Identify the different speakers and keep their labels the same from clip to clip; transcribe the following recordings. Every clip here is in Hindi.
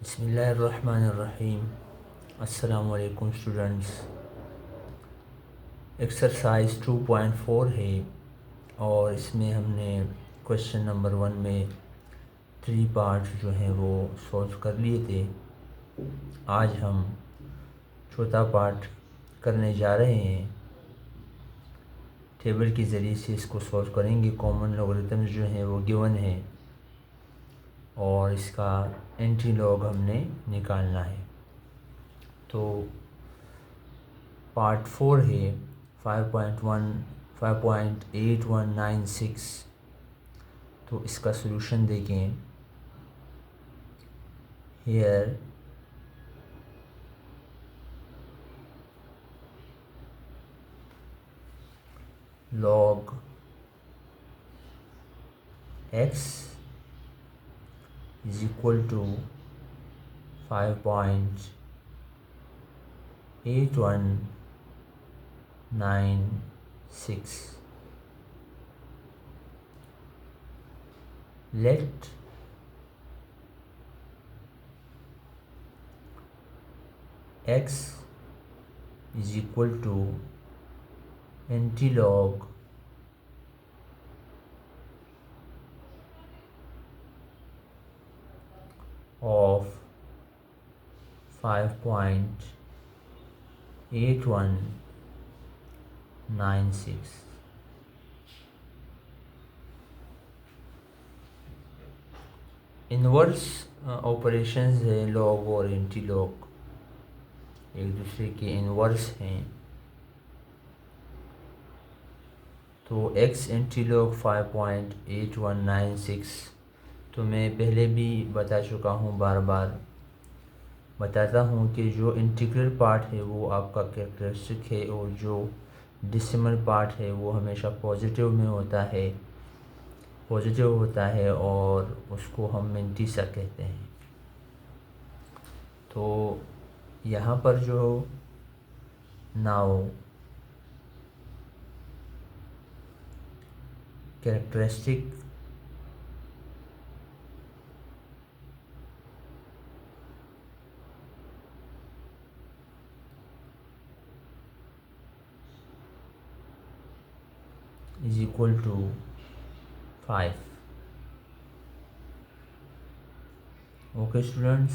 Speaker 1: बिस्मिल्लाहिर्रहमानिर्रहीम। अस्सलाम वालेकुम स्टूडेंट्स। एक्सरसाइज 2.4 है और इसमें हमने क्वेश्चन नंबर 1 में 3 पार्ट जो हैं वो सॉल्व कर लिए थे। आज हम चौथा पार्ट करने जा रहे हैं। टेबल के ज़रिए से इसको सॉल्व करेंगे। कॉमन लॉगरिथम्स जो हैं वो गिवन है और इसका एंटी लॉग हमने निकालना है। तो पार्ट 4 है 5.8196। तो इसका सॉल्यूशन देखें। Here log x is equal to 5.8196. Let x is equal to antilog of 5.8196. Inverse operations है लॉग और एंटी लॉग एक दूसरे के इनवर्स हैं। तो x एंटी लॉग 5.8196 तो मैं पहले भी बता चुका हूँ, बार बार बताता हूँ कि जो इंटीग्रल पार्ट है वो आपका कैरेक्टरिस्टिक है और जो डेसिमल पार्ट है वो हमेशा पॉजिटिव में होता है, पॉजिटिव होता है और उसको हम मेंटिसा कहते हैं। तो यहाँ पर जो now characteristic is equal to 5. Okay students,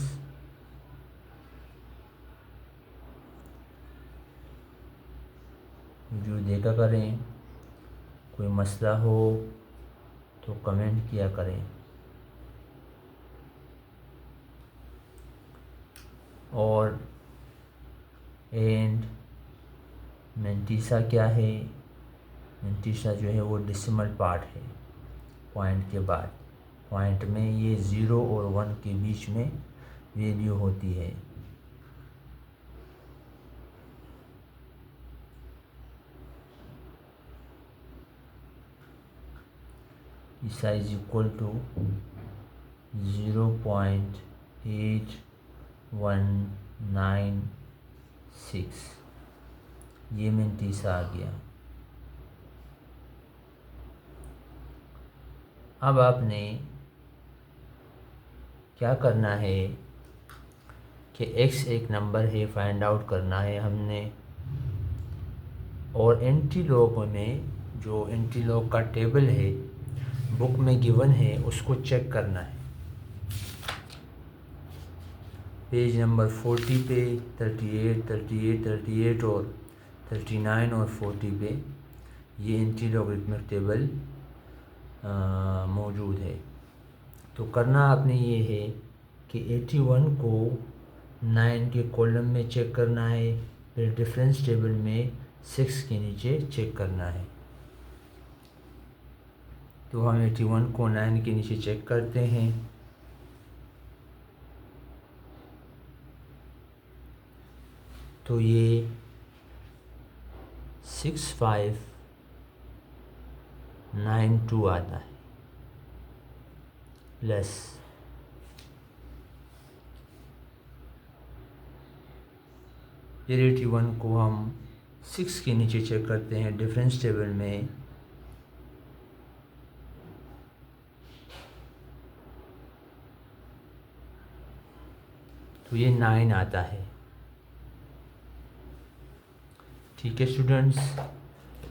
Speaker 1: video देखा करें। कोई मसला हो तो कमेंट किया करें। और एंड मेंटिसा क्या है? मेंटिसा जो है वो डेसिमल पार्ट है। पॉइंट के बाद पॉइंट में ये 0 और 1 के बीच में वैल्यू होती है। ईसा इज इक्वल टू 0.8196। ये मेंटिसा आ गया। अब आपने क्या करना है कि x एक नंबर है, फाइंड आउट करना है हमने। और एंटी लॉग में जो एंटी लॉग का टेबल है बुक में गिवन है उसको चेक करना है। पेज नंबर 40 पे 38, 38, 38 और 39 और 40 पे ये एंटी लॉगरिथमिक टेबल मौजूद है। तो करना आपने ये है कि 81 को 9 के कॉलम में चेक करना है, फिर डिफरेंस टेबल में 6 के नीचे चेक करना है। तो हम 81 को 9 के नीचे चेक करते हैं। तो ये 6592 आता है प्लस फिर 81 को हम 6 के नीचे चेक करते हैं डिफरेंस टेबल में। तो ये 9 आता है। ठीक है स्टूडेंट्स,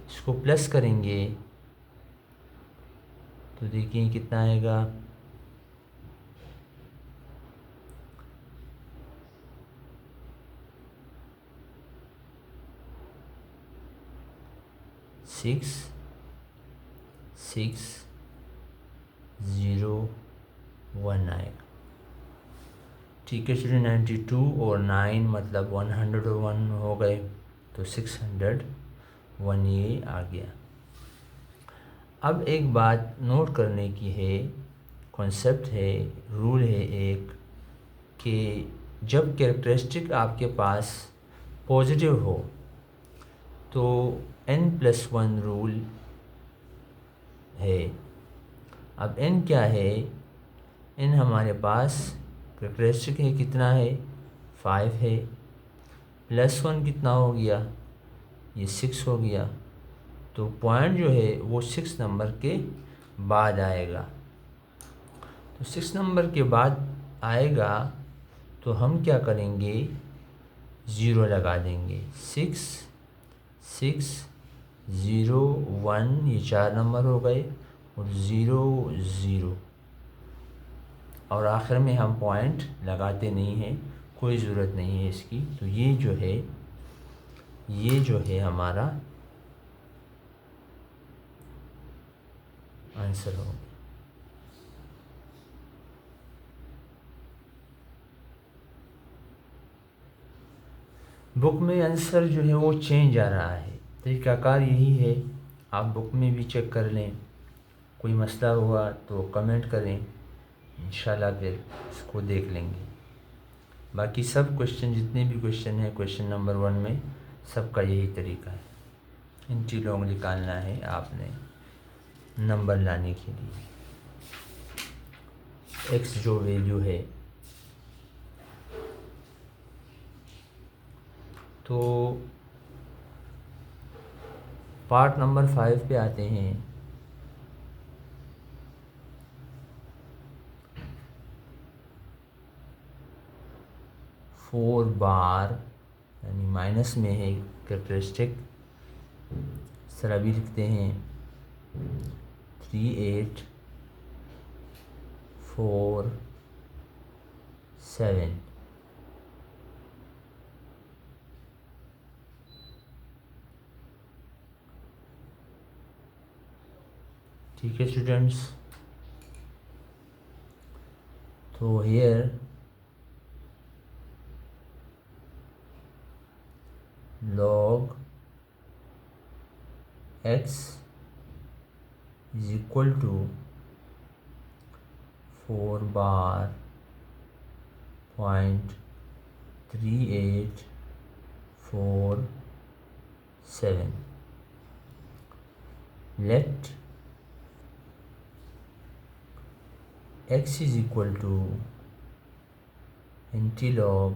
Speaker 1: इसको प्लस करेंगे तो देखिए कितना आएगा, 660 1 आएगा। ठीक है स्टूडेंट, 92 और 9 मतलब 101 हो गए, तो 601 ये आ गया। अब एक बात नोट करने की है, कॉन्सेप्ट है, रूल है एक, कि जब कैरेक्टरिस्टिक आपके पास पॉजिटिव हो तो n+1 रूल है। अब n क्या है, n हमारे पास कैरेक्टरिस्टिक है, कितना है, 5 है, +1 कितना हो गया, ये 6 हो गया। तो पॉइंट जो है वो 6 नंबर के बाद आएगा। तो 6 नंबर के बाद आएगा तो हम क्या करेंगे, 0 लगा देंगे। 6 6 0 1 ये 4 नंबर हो गए, और 0 0, और आखिर में हम पॉइंट लगाते नहीं हैं, कोई ज़रूरत नहीं है इसकी। तो ये जो है हमारा आंसर होगा। बुक में आंसर जो है वो चेंज आ रहा है, तरीक़ाकार यही है, आप बुक में भी चेक कर लें, कोई मसला हुआ तो कमेंट करें, इंशाल्लाह फिर इसको देख लेंगे। बाकी सब क्वेश्चन, जितने भी क्वेश्चन हैं क्वेश्चन नंबर 1 में, सबका यही तरीका है, इंटीलॉग निकालना है आपने नंबर लाने के लिए। x जो वैल्यू है, तो पार्ट नंबर 5 पे आते हैं। फोर बार यानी माइनस में है कैरेक्टरिस्टिक, इस तरह भी लिखते हैं 3 8 4 7। ठीक है स्टूडेंट्स, तो here log x is equal to 4 bar .3847. Let x is equal to antilog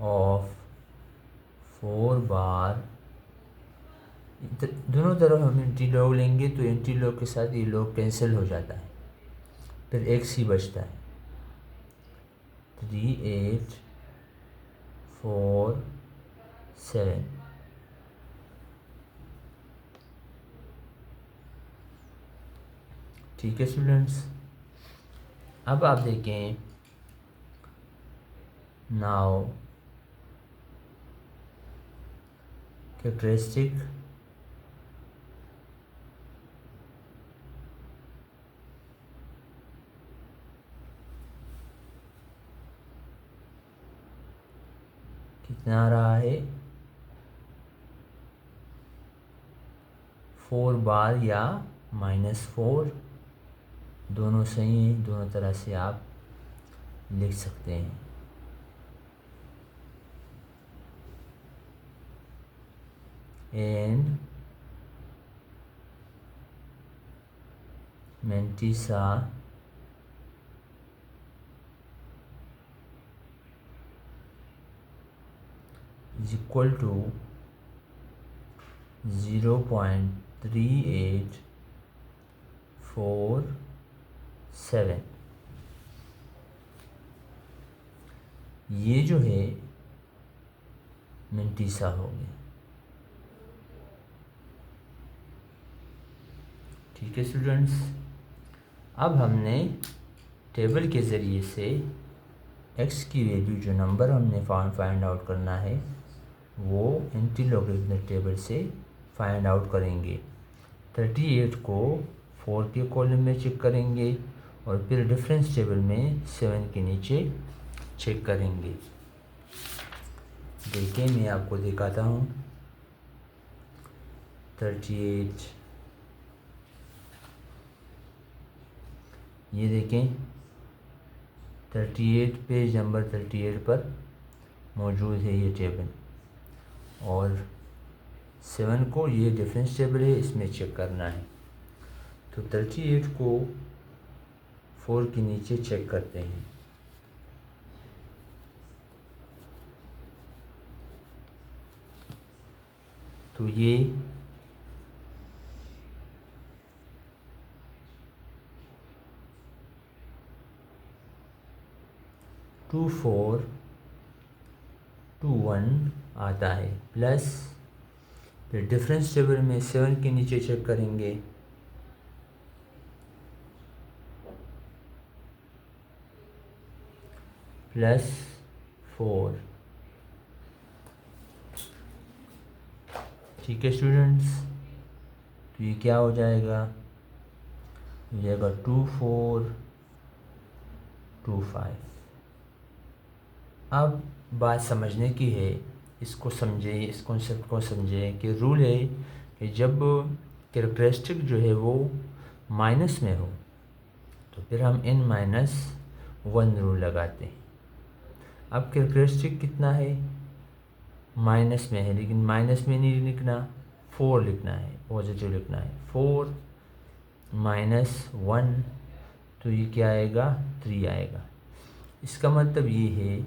Speaker 1: of 4 बार, दोनों तरफ हम एंटीलॉग लेंगे तो एंटीलॉग के साथ ये लॉग कैंसिल हो जाता है, फिर x ही बचता है। 3847। ठीक है स्टूडेंट्स, अब आप देखें, नाउ कैरेक्टरिस्टिक कितना आ रहा है, 4 बार या -4, दोनों सही हैं, दोनों तरह से आप लिख सकते हैं। And mantissa is equal to 0.38 4 7, ये जो है मिंटीसा हो गया। ठीक है स्टूडेंट्स, अब हमने टेबल के ज़रिए से x की वैल्यू, जो नंबर हमने फाइंड आउट करना है, वो एंटी-लॉगरिथमिक टेबल से फाइंड आउट करेंगे। 38 को 4 के कॉलम में चेक करेंगे और फिर डिफरेंस टेबल में 7 के नीचे चेक करेंगे। देखिए मैं आपको दिखाता हूँ। 38, ये देखें 38 पेज नंबर 38 पर मौजूद है ये टेबल, और 7 को ये डिफरेंस टेबल है, इसमें चेक करना है। तो 38 को 4 के नीचे चेक करते हैं। तो ये 2 4 2 1 आता है, प्लस फिर डिफरेंस टेबल में 7 के नीचे चेक करेंगे, प्लस 4। ठीक है स्टूडेंट्स, तो ये क्या हो जाएगा, हो जाएगा 2 4 2 5। अब बात समझने की है, इसको समझे, इस कॉन्सेप्ट को समझे कि रूल है कि जब कैरेक्टरिस्टिक जो है वो माइनस में हो तो फिर हम n-1 रूल लगाते हैं। अब कैरेक्टरिस्टिक कितना है, माइनस में है, लेकिन माइनस में नहीं लिखना, 4 लिखना है, पॉजिटिव लिखना है। 4 -1, तो ये क्या आएगा, 3 आएगा। इसका मतलब ये है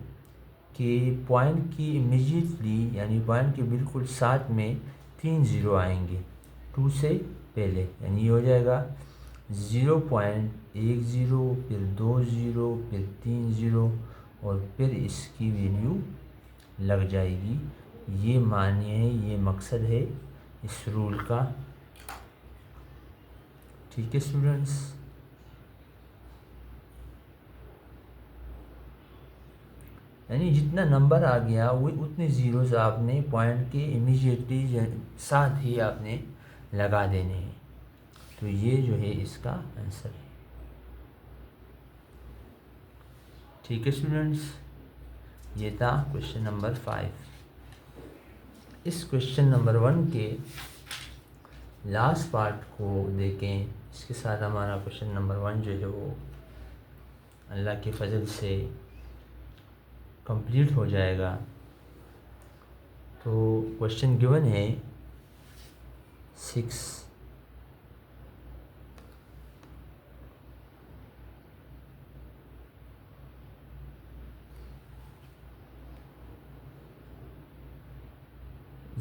Speaker 1: कि पॉइंट की इमीडिएटली, यानी पॉइंट के बिल्कुल साथ में 3 ज़ीरो आएंगे 2 से पहले, यानी ये हो जाएगा 0.10, फिर 2 ज़ीरो, फिर 3 ज़ीरो, और फिर इसकी वैल्यू लग जाएगी। ये मान्य है, ये मकसद है इस रूल का। ठीक है स्टूडेंट्स, यानी जितना नंबर आ गया वो उतने ज़ीरोज़ आपने पॉइंट के इमीडिएटली साथ ही आपने लगा देने हैं। तो ये जो है इसका आंसर है। ठीक है स्टूडेंट्स, ये था क्वेश्चन नंबर 5। इस क्वेश्चन नंबर 1 के लास्ट पार्ट को देखें, इसके साथ हमारा क्वेश्चन नंबर 1 जो है वो अल्लाह के फजल से कंप्लीट हो जाएगा। तो क्वेश्चन गिवन है 6,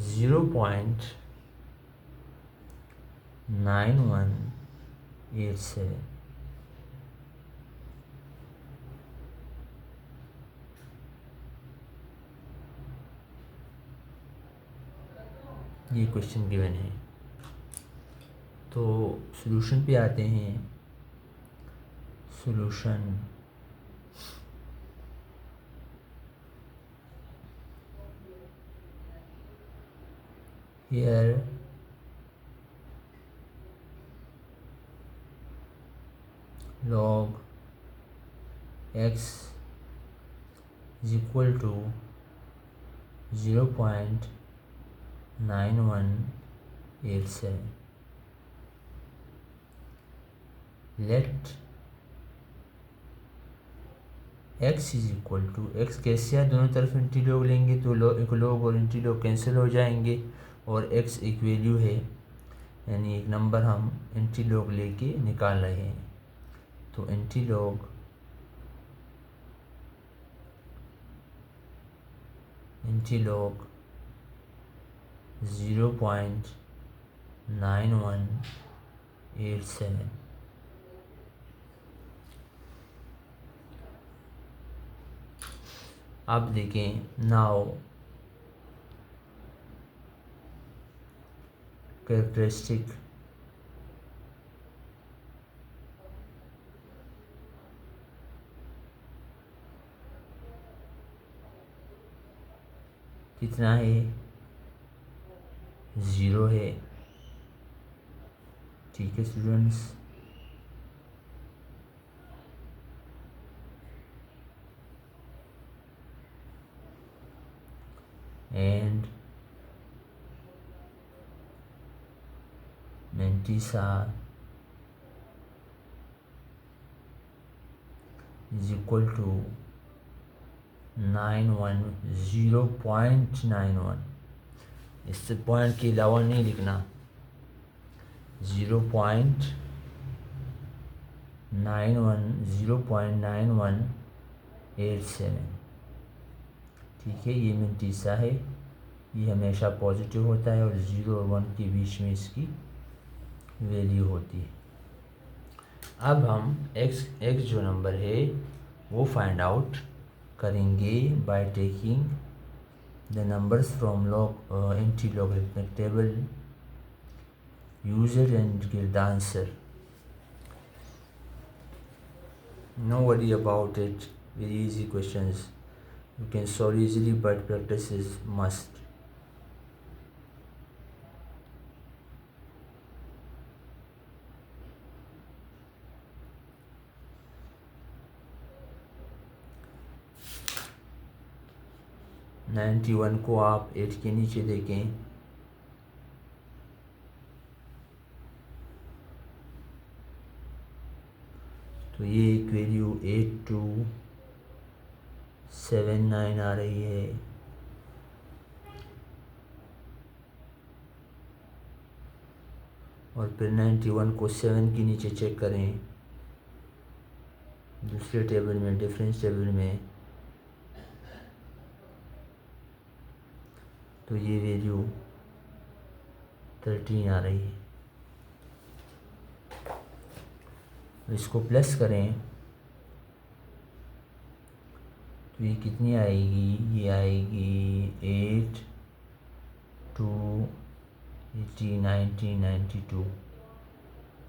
Speaker 1: (0.9187) ये क्वेश्चन गिवन है। तो सॉल्यूशन पे आते हैं। Solution, here log x is equal to 0.9187. Let x is equal to, x कैसे है, दोनों तरफ एंटी लॉग लेंगे तो एक लॉग और एंटी लॉग कैंसिल हो जाएंगे, और x एक वैल्यू है, यानी एक नंबर हम एंटी लॉग लेके निकाल रहे हैं। तो एंटी लॉग 0.9187, अब देखें नाउ कैरेक्टरिस्टिक कितना है, 0 है। ठीक है students, and Mantissa is equal to 0.91। इससे पॉइंट के अलावा नहीं लिखना, 0.9187। ठीक है, ये Mantissa है, ये हमेशा पॉजिटिव होता है और 0 और 1 के बीच में इसकी वैल्यू होती है। अब हम x जो नंबर है वो फाइंड आउट करेंगे by taking the numbers from anti logarithmic table, use it and get the answer. No worry about it, very easy questions, you can solve easily but practice is must। Ninety one को आप 8 के नीचे देखें, तो ये एक वैल्यू 8279 आ रही है। और फिर 91 को 7 के नीचे चेक करें, दूसरे टेबल में, डिफरेंस टेबल में, तो ये वैल्यू 13 आ रही है। इसको प्लस करें तो ये कितनी आएगी, ये आएगी 8 2 80 90 92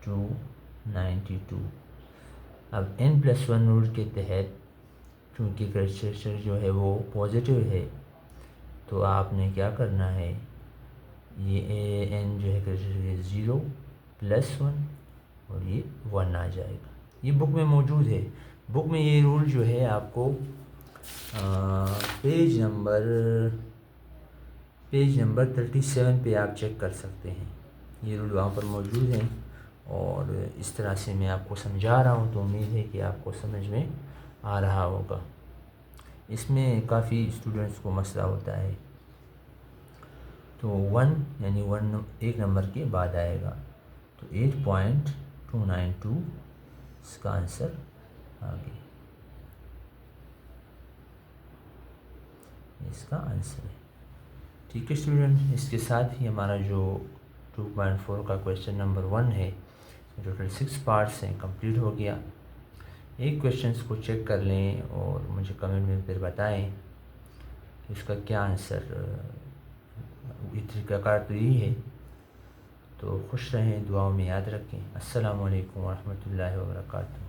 Speaker 1: 292। अब n+1 रूल के तहत क्योंकि कैरेक्टरिस्टिक जो है वो पॉजिटिव है, तो आपने क्या करना है, ये n जो है कैरेक्टरिस्टिक 0+1 और ये 1 आ जाएगा। ये बुक में मौजूद है। बुक में ये रूल जो है आपको पेज नंबर 37 पे आप चेक कर सकते हैं। ये रूल वहाँ पर मौजूद है और इस तरह से मैं आपको समझा रहा हूँ, तो उम्मीद है कि आपको समझ में आ रहा होगा। इसमें काफ़ी स्टूडेंट्स को मसला होता है। तो 1 यानी 1 एक नंबर के बाद आएगा, तो 8.292 इसका आंसर आ गया, इसका आंसर है। ठीक है स्टूडेंट, इसके साथ ही हमारा जो 2.4 का क्वेश्चन नंबर 1 है, टोटल 6 पार्ट्स हैं, कंप्लीट हो गया। एक क्वेश्चंस को चेक कर लें और मुझे कमेंट में फिर बताएं कि इसका क्या आंसर। तरीक़ाकार तो यही है। तो खुश रहें, दुआओं में याद रखें। अस्सलामु अलैकुम व रहमतुल्लाहि व बरकातुहू।